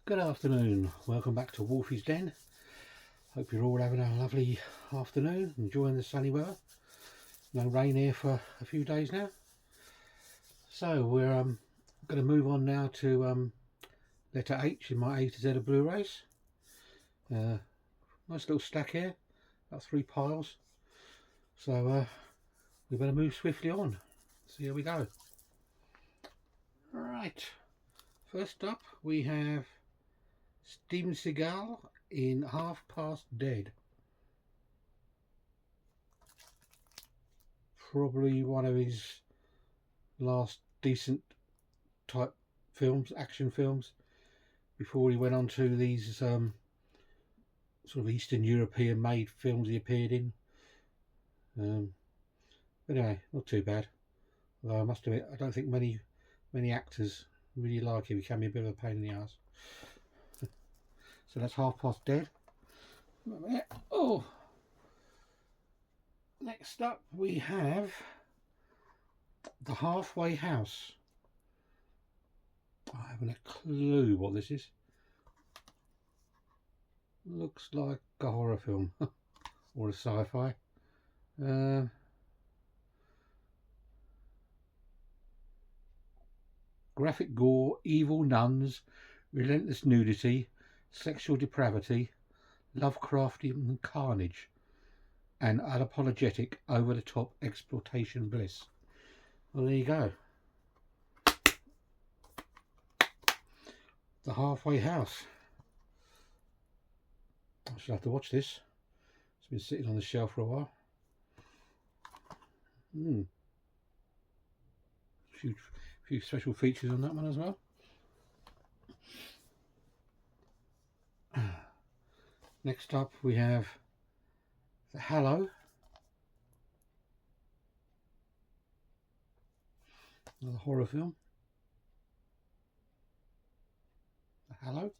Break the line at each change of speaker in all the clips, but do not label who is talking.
Good afternoon, welcome back to Wolfie's Den. Hope you're all having a lovely afternoon, enjoying the sunny weather. No rain here for a few days now. So we're going to move on now to letter H in my A to Z of Blu-rays. Nice little stack here, about 3 piles. So we better move swiftly on. So here we go. Right, first up we have Steven Seagal in Half Past Dead. Probably one of his last decent type films, action films, before he went on to these sort of Eastern European made films he appeared in. But anyway, not too bad. Although I must admit, I don't think many actors really like him. He can be a bit of a pain in the ass. So that's Half Past Dead. Oh, next up we have The Halfway House. I haven't a clue what this is. Looks like a horror film or a sci-fi. Graphic gore, evil nuns, relentless nudity, sexual depravity, Lovecraftian carnage, and unapologetic, over-the-top exploitation bliss. Well, there you go. The Halfway House. I shall have to watch this. It's been sitting on the shelf for a while. Few special features on that one as well. Next up we have The Hallow. Another horror film. The Hallow.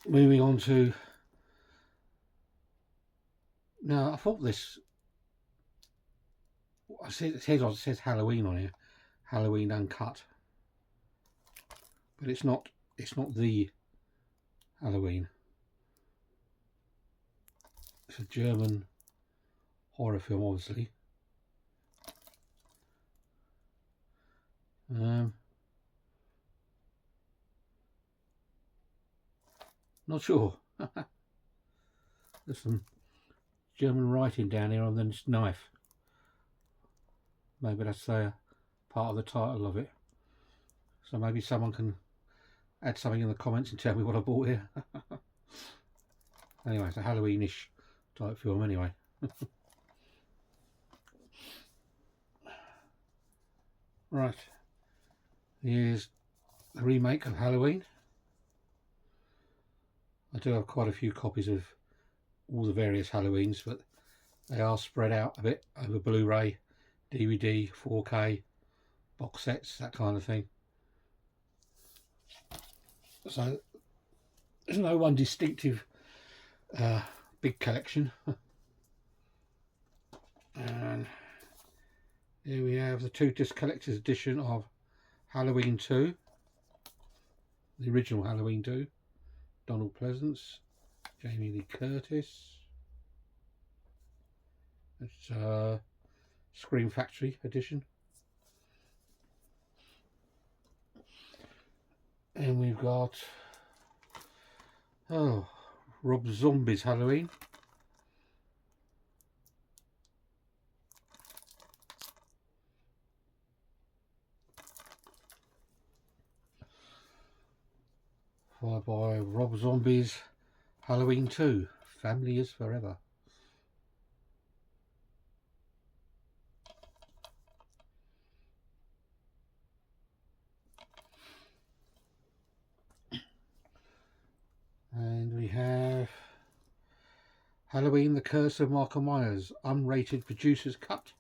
Moving on to, now I thought this, it says Halloween on here, Halloween Uncut, but it's not the Halloween. It's a German horror film, obviously. Not sure. There's some German writing down here on this knife. Maybe that's part of the title of it. So maybe someone can add something in the comments and tell me what I bought here. Anyway, it's a Halloween-ish type film anyway. Right, here's the remake of Halloween. I do have quite a few copies of all the various Halloweens, but they are spread out a bit over Blu-ray, DVD, 4K, box sets, that kind of thing. So there's no one distinctive big collection. And here we have the 2-disc collector's edition of Halloween 2, the original Halloween 2. Donald Pleasance, Jamie Lee Curtis. It's Scream Factory edition. And we've got Rob Zombie's Halloween. Followed by Rob Zombie's Halloween 2, Family is Forever. And we have Halloween, The Curse of Michael Myers, unrated producer's cut.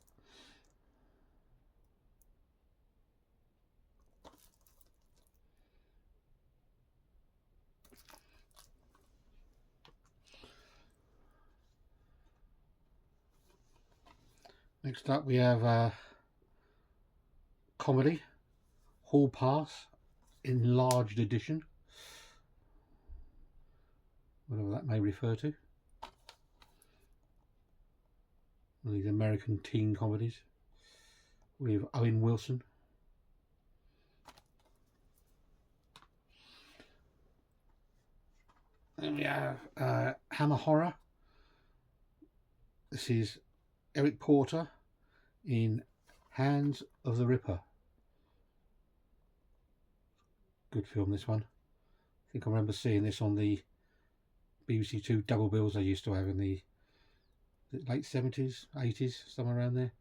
Next up we have comedy, Hall Pass, enlarged edition, whatever that may refer to. One of these American teen comedies with Owen Wilson. Then we have Hammer Horror. This is Eric Porter in Hands of the Ripper. Good film, this one. I think I remember seeing this on the BBC Two double bills I used to have in the late 70s, 80s, somewhere around there.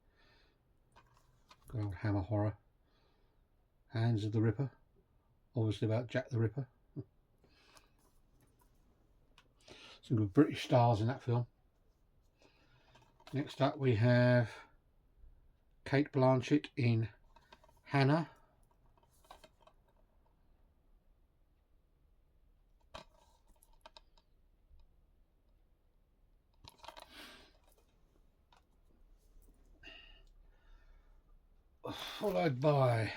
Good old Hammer Horror. Hands of the Ripper. Obviously about Jack the Ripper. Some good British stars in that film. Next up we have Cate Blanchett in Hannah. Followed by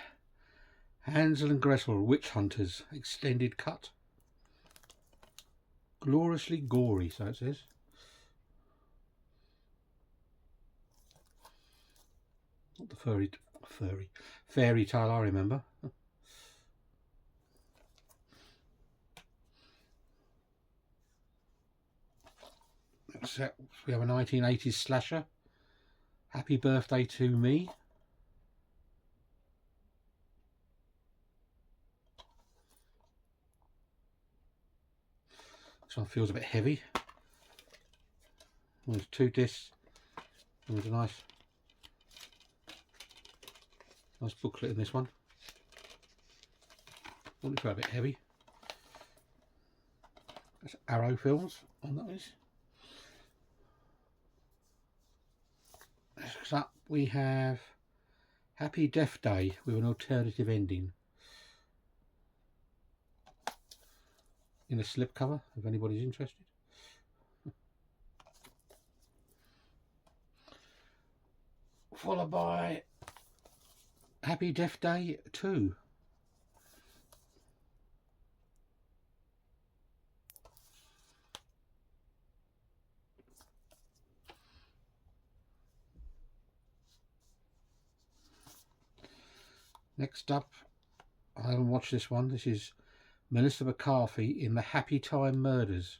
Hansel and Gretel Witch Hunters extended cut. Gloriously gory, so it says. Not the fairy tale I remember. Next up, we have a 1980s slasher, Happy Birthday to Me. This one feels a bit heavy. There's 2 discs. There's a nice booklet in this one. Wouldn't feel a bit heavy. That's Arrow Films on those. Next up we have Happy Death Day with an alternative ending. In a slipcover, if anybody's interested. Followed by Happy Death Day 2. Next up, I haven't watched this one. This is Melissa McCarthy in The Happy Time Murders.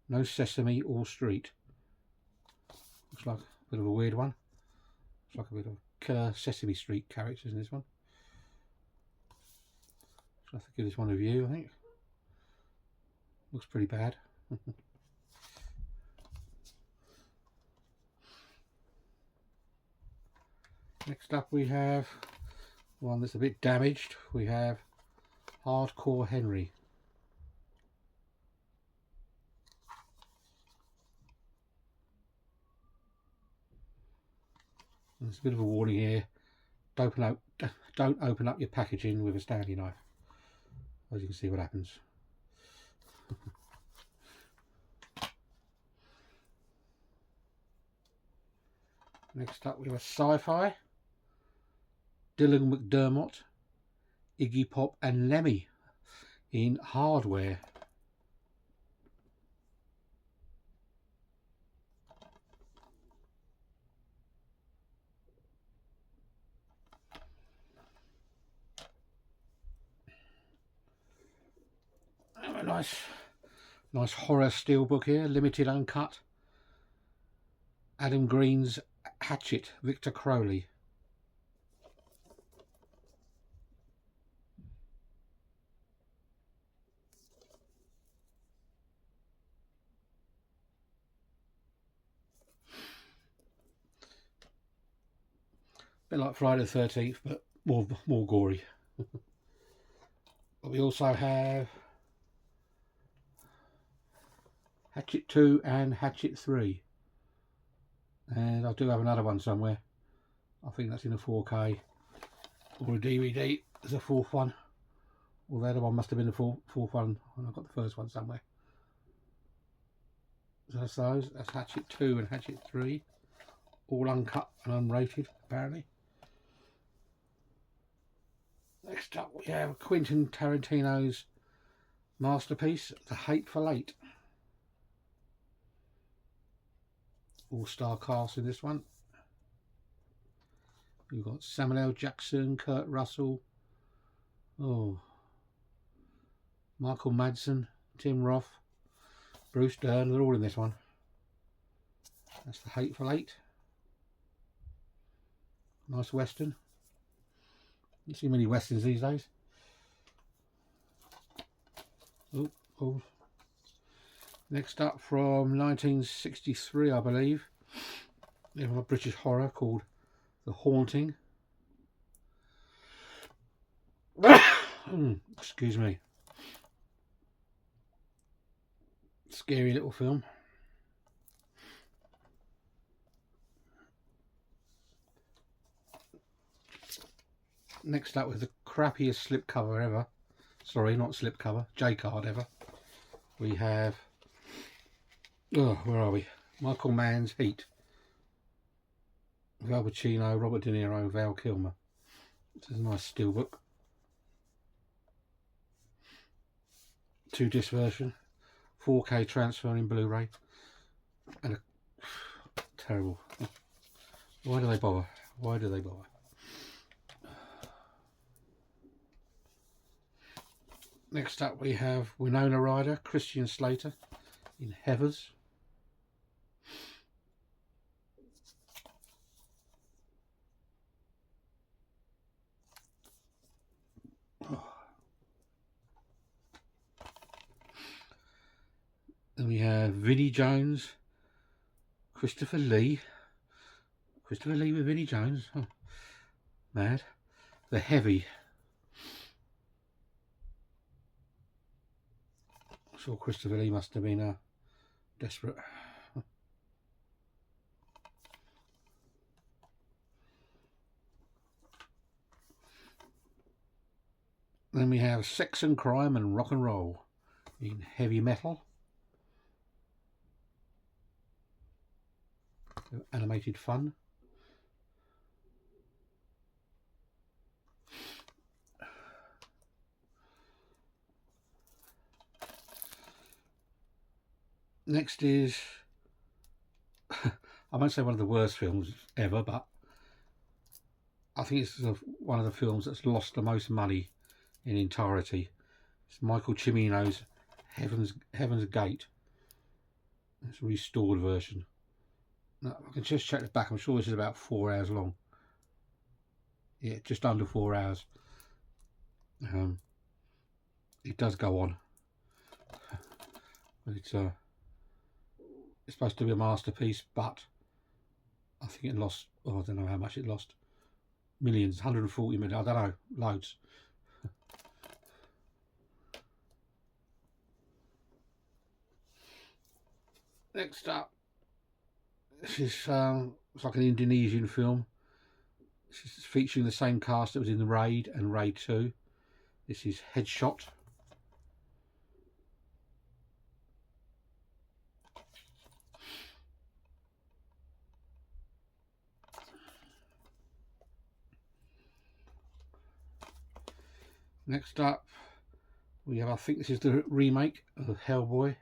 No Sesame or Street. Looks like a bit of a weird one. Looks like a bit of killer Sesame Street characters in this one. So I have to give this one a review, I think. Looks pretty bad. Next up we have one that's a bit damaged. We have Hardcore Henry. There's a bit of a warning here. Don't open up your packaging with a Stanley knife. As you can see what happens. Next up we have Sci-Fi. Dylan McDermott, Iggy Pop and Lemmy in Hardware. And a nice horror steelbook here, limited uncut. Adam Green's Hatchet, Victor Crowley. Bit like Friday the 13th, but more gory. But we also have Hatchet 2 and Hatchet 3. And I do have another one somewhere. I think that's in a 4K or a DVD. There's a 4th one. Well, the other one must have been the 4th one, and I've got the first one somewhere. So that's those. That's Hatchet 2 and Hatchet 3. all uncut and unrated apparently. Next up we have Quentin Tarantino's masterpiece, The Hateful Eight. All-star cast in this one. We've got Samuel L. Jackson, Kurt Russell, Michael Madsen, Tim Roth, Bruce Dern. They're all in this one. That's The Hateful Eight. Nice western. You see many westerns these days. Next up, from 1963, I believe, we have a British horror called The Haunting. Excuse me. Scary little film. Next up, with the crappiest slipcover ever. Sorry, not slipcover, J-card ever. We have, where are we? Michael Mann's Heat. Al Pacino, Robert De Niro, Val Kilmer. This is a nice steelbook. 2-disc version, 4K transfer in Blu Ray, and a terrible. Why do they bother? Why do they bother? Next up we have Winona Ryder, Christian Slater in Heathers. Then we have Vinnie Jones, Christopher Lee with Vinnie Jones. Oh, mad. The Heavy. So Christopher Lee must have been desperate. Then we have Sex and Crime and Rock and Roll in Heavy Metal. Animated fun. Next is, I won't say one of the worst films ever, but I think it's one of the films that's lost the most money in entirety. It's Michael Cimino's Heaven's Gate. It's a restored version. Now, I can just check the back. I'm sure this is about 4 hours long. Yeah, just under 4 hours. It does go on. But it's supposed to be a masterpiece, but I think it lost, I don't know how much it lost. Millions, 140 million, I don't know, loads. Next up, this is it's like an Indonesian film. This is featuring the same cast that was in the Raid and Raid 2. This is Headshot. Next up, we have, I think this is the remake of Hellboy.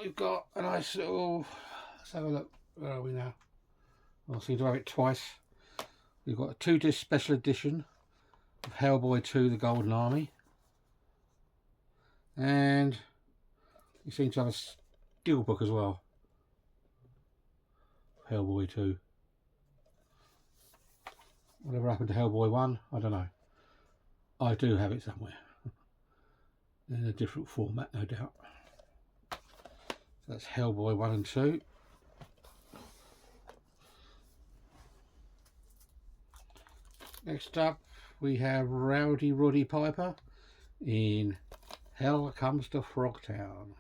We've got a nice little, let's have a look, where are we now? I seem to have it twice. We've got a 2-disc special edition of Hellboy 2 The Golden Army. And we seem to have a steelbook as well. Hellboy 2. Whatever happened to Hellboy 1, I don't know. I do have it somewhere. In a different format, no doubt. So that's Hellboy 1 and 2. Next up, we have Rowdy Roddy Piper in Hell Comes to Frogtown.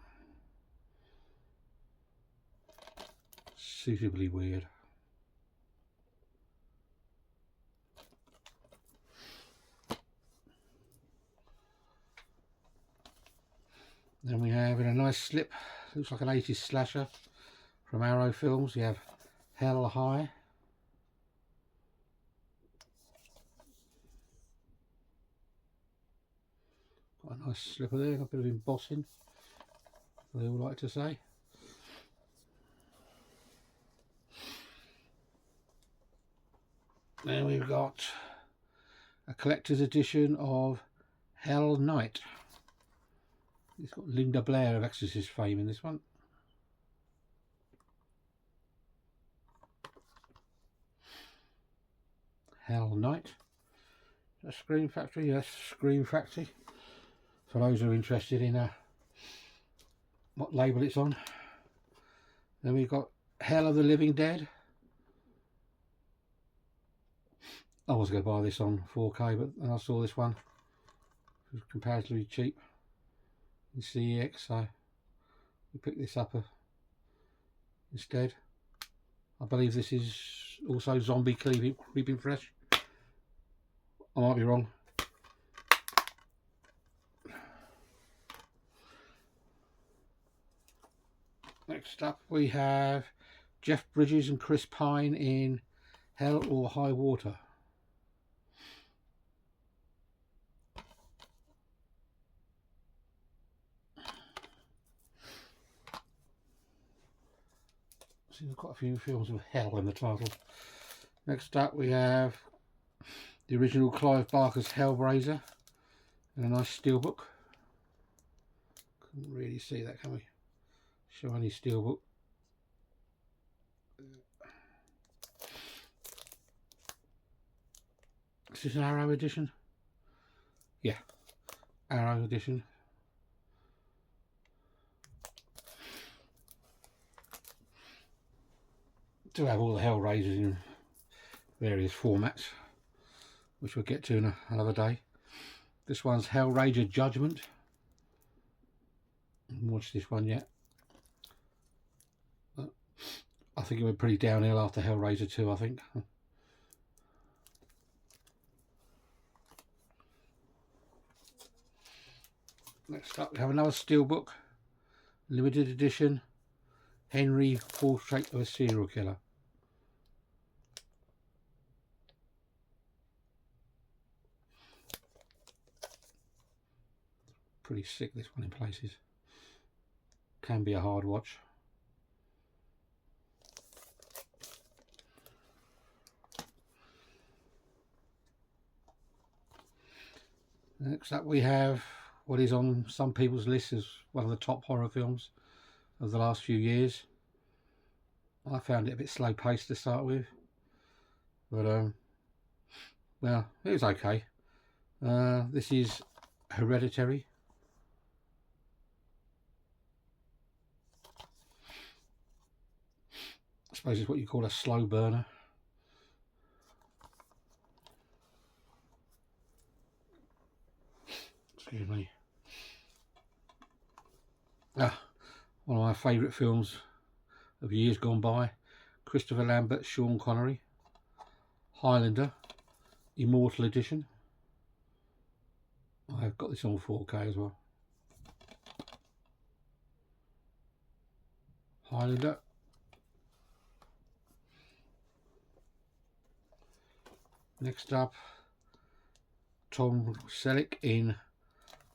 Suitably weird. Then we have, in a nice slip, looks like an 80s slasher from Arrow Films, we have Hell High. Got a nice slipper there, got a bit of embossing, they all like to say. Then we've got a collector's edition of Hell Night. It's got Linda Blair of Exorcist fame in this one. Hell Night. A Scream Factory? Yes, Scream Factory. For those who are interested in what label it's on. Then we've got Hell of the Living Dead. I was going to buy this on 4K, but then I saw this one. It was comparatively cheap in CEX, so we picked this up instead. I believe this is also zombie creeping fresh. I might be wrong. Next up we have Jeff Bridges and Chris Pine in Hell or High Water. So there's quite a few films with hell in the title. Next up we have the original Clive Barker's Hellraiser and a nice steelbook. Couldn't really see that, can we? Shiny steelbook. Is this an Arrow edition? Yeah, Arrow edition. Do have all the Hellraisers in various formats, which we'll get to in another day. This one's Hellraiser Judgment. I haven't watched this one yet. But I think it went pretty downhill after Hellraiser 2, I think. Next up we have another steelbook, limited edition, Henry, Portrait of a Serial Killer. Pretty sick, this one in places. Can be a hard watch. Next up we have what is on some people's list as one of the top horror films of the last few years. I found it a bit slow paced to start with, but well, it was okay. This is Hereditary. I suppose it's what you call a slow burner. Excuse me. One of my favourite films of years gone by. Christopher Lambert, Sean Connery. Highlander, Immortal Edition. I've got this on 4K as well. Highlander. Next up, Tom Selleck in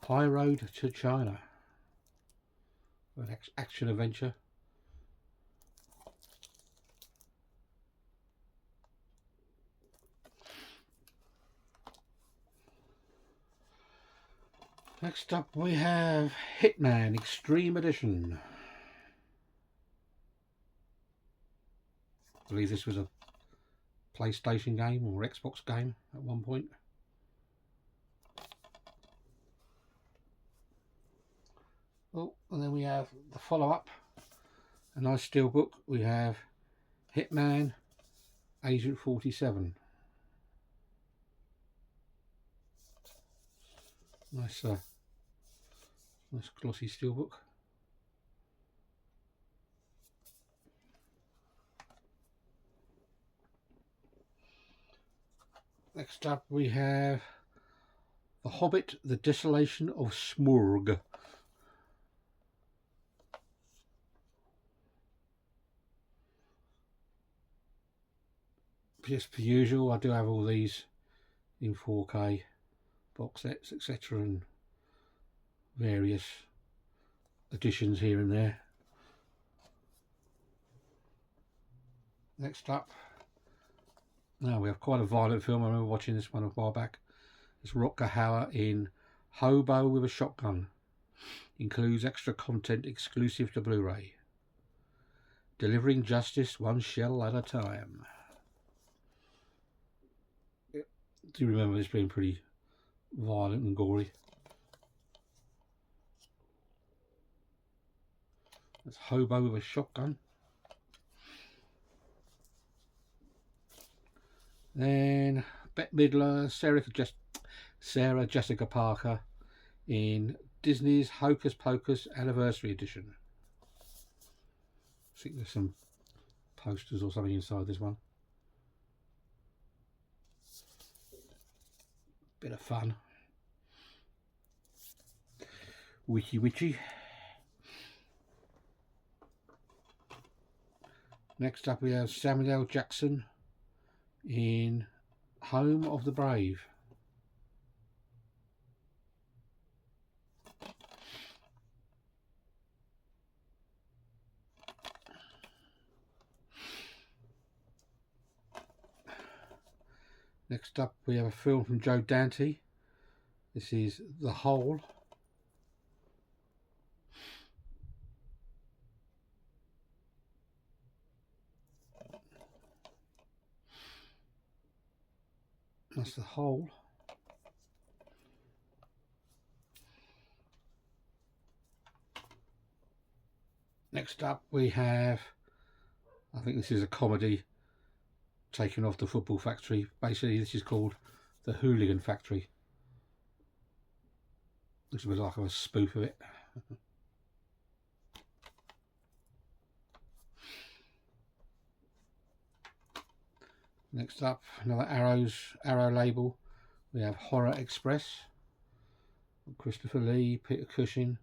High Road to China. An action adventure. Next up we have Hitman Extreme Edition. I believe this was a PlayStation game or Xbox game at one point. Oh, and then we have the follow-up, a nice steelbook. We have Hitman Agent 47. Nice glossy steelbook. Next up we have The Hobbit, The Desolation of Smaug. just per usual, I do have all these in 4K box sets, etc., and various editions here and there. Next up, now we have quite a violent film. I remember watching this one a while back. It's Rutger Hauer in Hobo with a Shotgun. Includes extra content exclusive to Blu-ray. Delivering justice one shell at a time. Do you remember this being pretty violent and gory? That's Hobo with a Shotgun. Then Bette Midler, Sarah Jessica Parker in Disney's Hocus Pocus Anniversary Edition. I think there's some posters or something inside this one. Bit of fun. Witchy. Next up we have Samuel L. Jackson in Home of the Brave. Next up we have a film from Joe Dante. This is The Hole. That's The Hole. Next up we have, I think this is a comedy taken off The Football Factory. Basically this is called The Hooligan Factory. Looks a bit like a spoof of it. Next up, another Arrow label. We have Horror Express. Christopher Lee, Peter Cushing,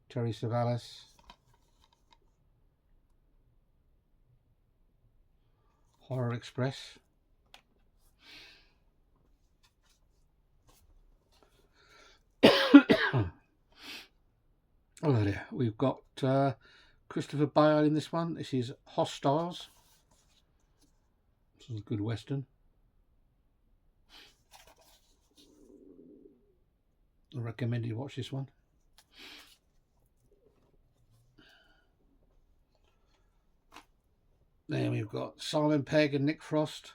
Terry Savalas. Horror Express. Oh dear, we've got Christopher Bale in this one. This is Hostiles. This is a good western. I recommend you watch this one. Then we've got Simon Pegg and Nick Frost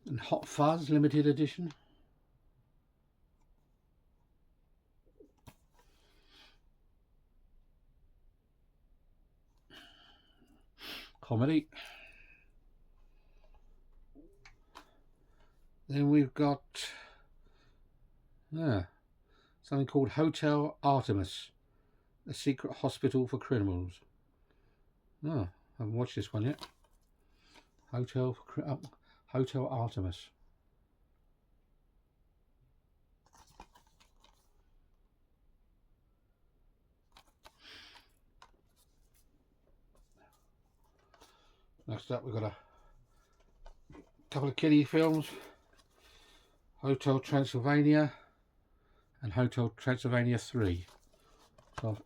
and Hot Fuzz limited edition. Comedy. Then we've got something called Hotel Artemis, a secret hospital for criminals. I haven't watched this one yet. Hotel Artemis. Next up we've got a couple of kiddie films. Hotel Transylvania and Hotel Transylvania 3. So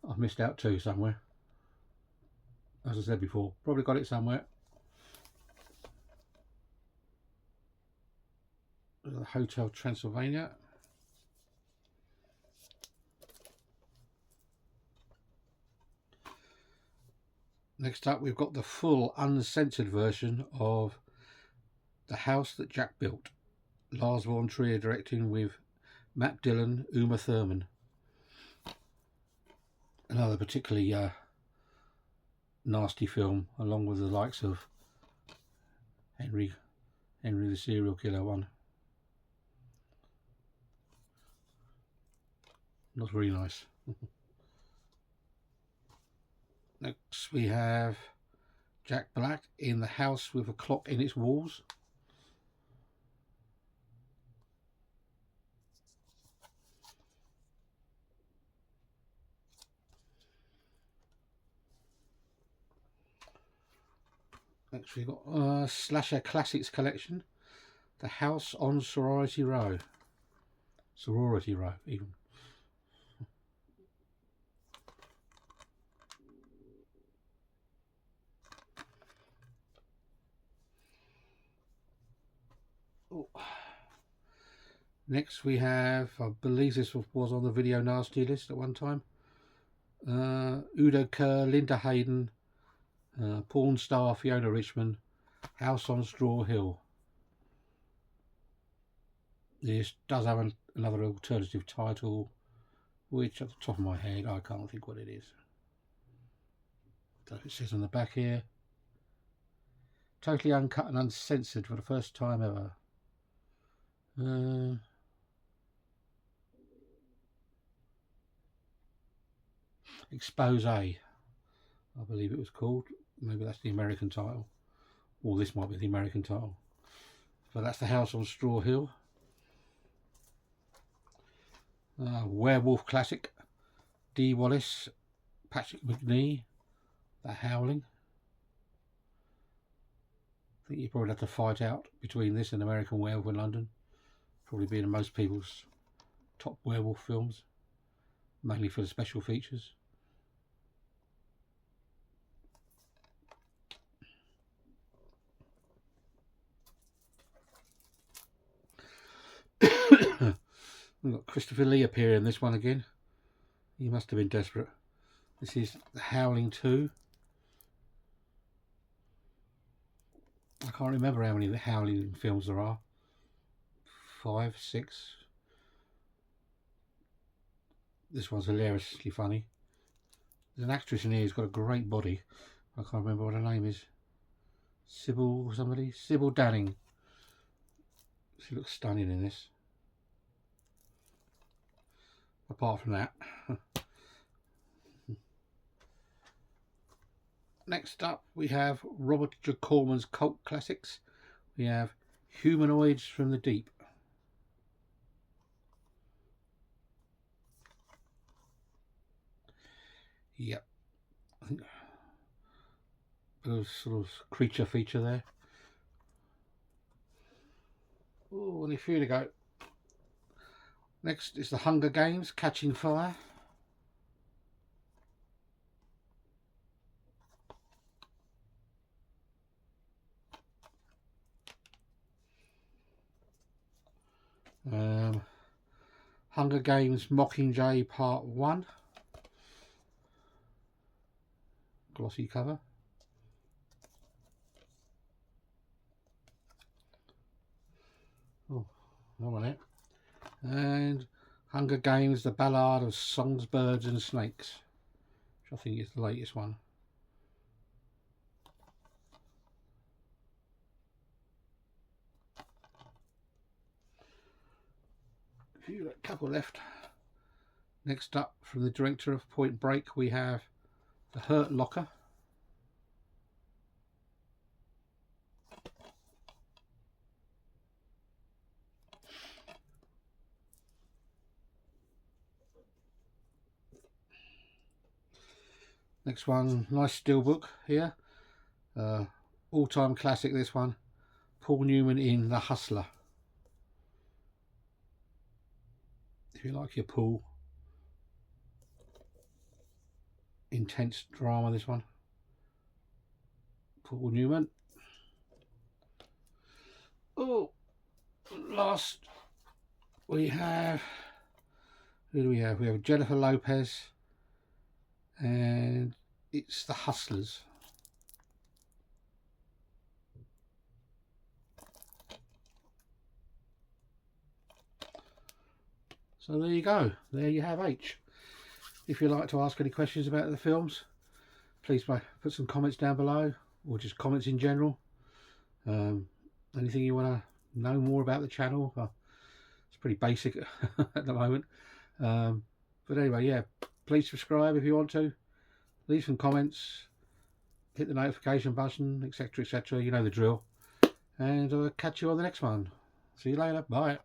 I've missed out 2 somewhere. As I said before, probably got it somewhere. Hotel Transylvania. Next up we've got the full uncensored version of The House That Jack Built. Lars von Trier directing with Matt Dillon, Uma Thurman. Another particularly nasty film, along with the likes of Henry the Serial Killer one. Not very nice. Next we have Jack Black in The House with a Clock in Its Walls. Next we've got Slasher Classics Collection, The House on Sorority Row. Sorority Row, even. Oh. Next we have, I believe this was on the Video Nasty list at one time, Udo Kerr, Linda Hayden, porn star Fiona Richmond, House on Straw Hill. This does have another alternative title, which at the top of my head I can't think what it is. So it says on the back here, totally uncut and uncensored for the first time ever. Expose, I believe it was called. Maybe that's the American title, or this might be the American title. But that's The House on Straw Hill. Werewolf Classic, Dee Wallace, Patrick McNee, The Howling. I think you probably have to fight out between this and American Werewolf in London, probably being in most people's top werewolf films, mainly for the special features. We've got Christopher Lee appearing in this one again. He must have been desperate. This is The Howling 2. I can't remember how many The Howling films there are. 5, 6. This one's hilariously funny. There's an actress in here who's got a great body. I can't remember what her name is. Sybil or somebody? Sybil Danning. She looks stunning in this. Apart from that. Next up we have Robert J. Corman's cult classics. We have Humanoids from the Deep. Yep. I think there's sort of creature feature there. Oh, only a few to go. Next is The Hunger Games, Catching Fire. Hunger Games Mockingjay Part 1. Glossy cover. Oh, no one it. And Hunger Games The Ballad of Songs, Birds and Snakes, which I think is the latest one. A couple left. Next up, from the director of Point Break, we have The Hurt Locker. Next one, nice steelbook here. All-time classic, this one. Paul Newman in The Hustler. If you like your Paul. Intense drama, this one. Paul Newman. Oh, last we have, who do we have? We have Jennifer Lopez, and it's The Hustlers. So there you go. There you have H. If you'd like to ask any questions about the films, please put some comments down below, or just comments in general. Anything you want to know more about the channel, it's pretty basic at the moment. But anyway, yeah, please subscribe if you want to. Leave some comments, hit the notification button, etc, etc. You know the drill. And I'll catch you on the next one. See you later. Bye.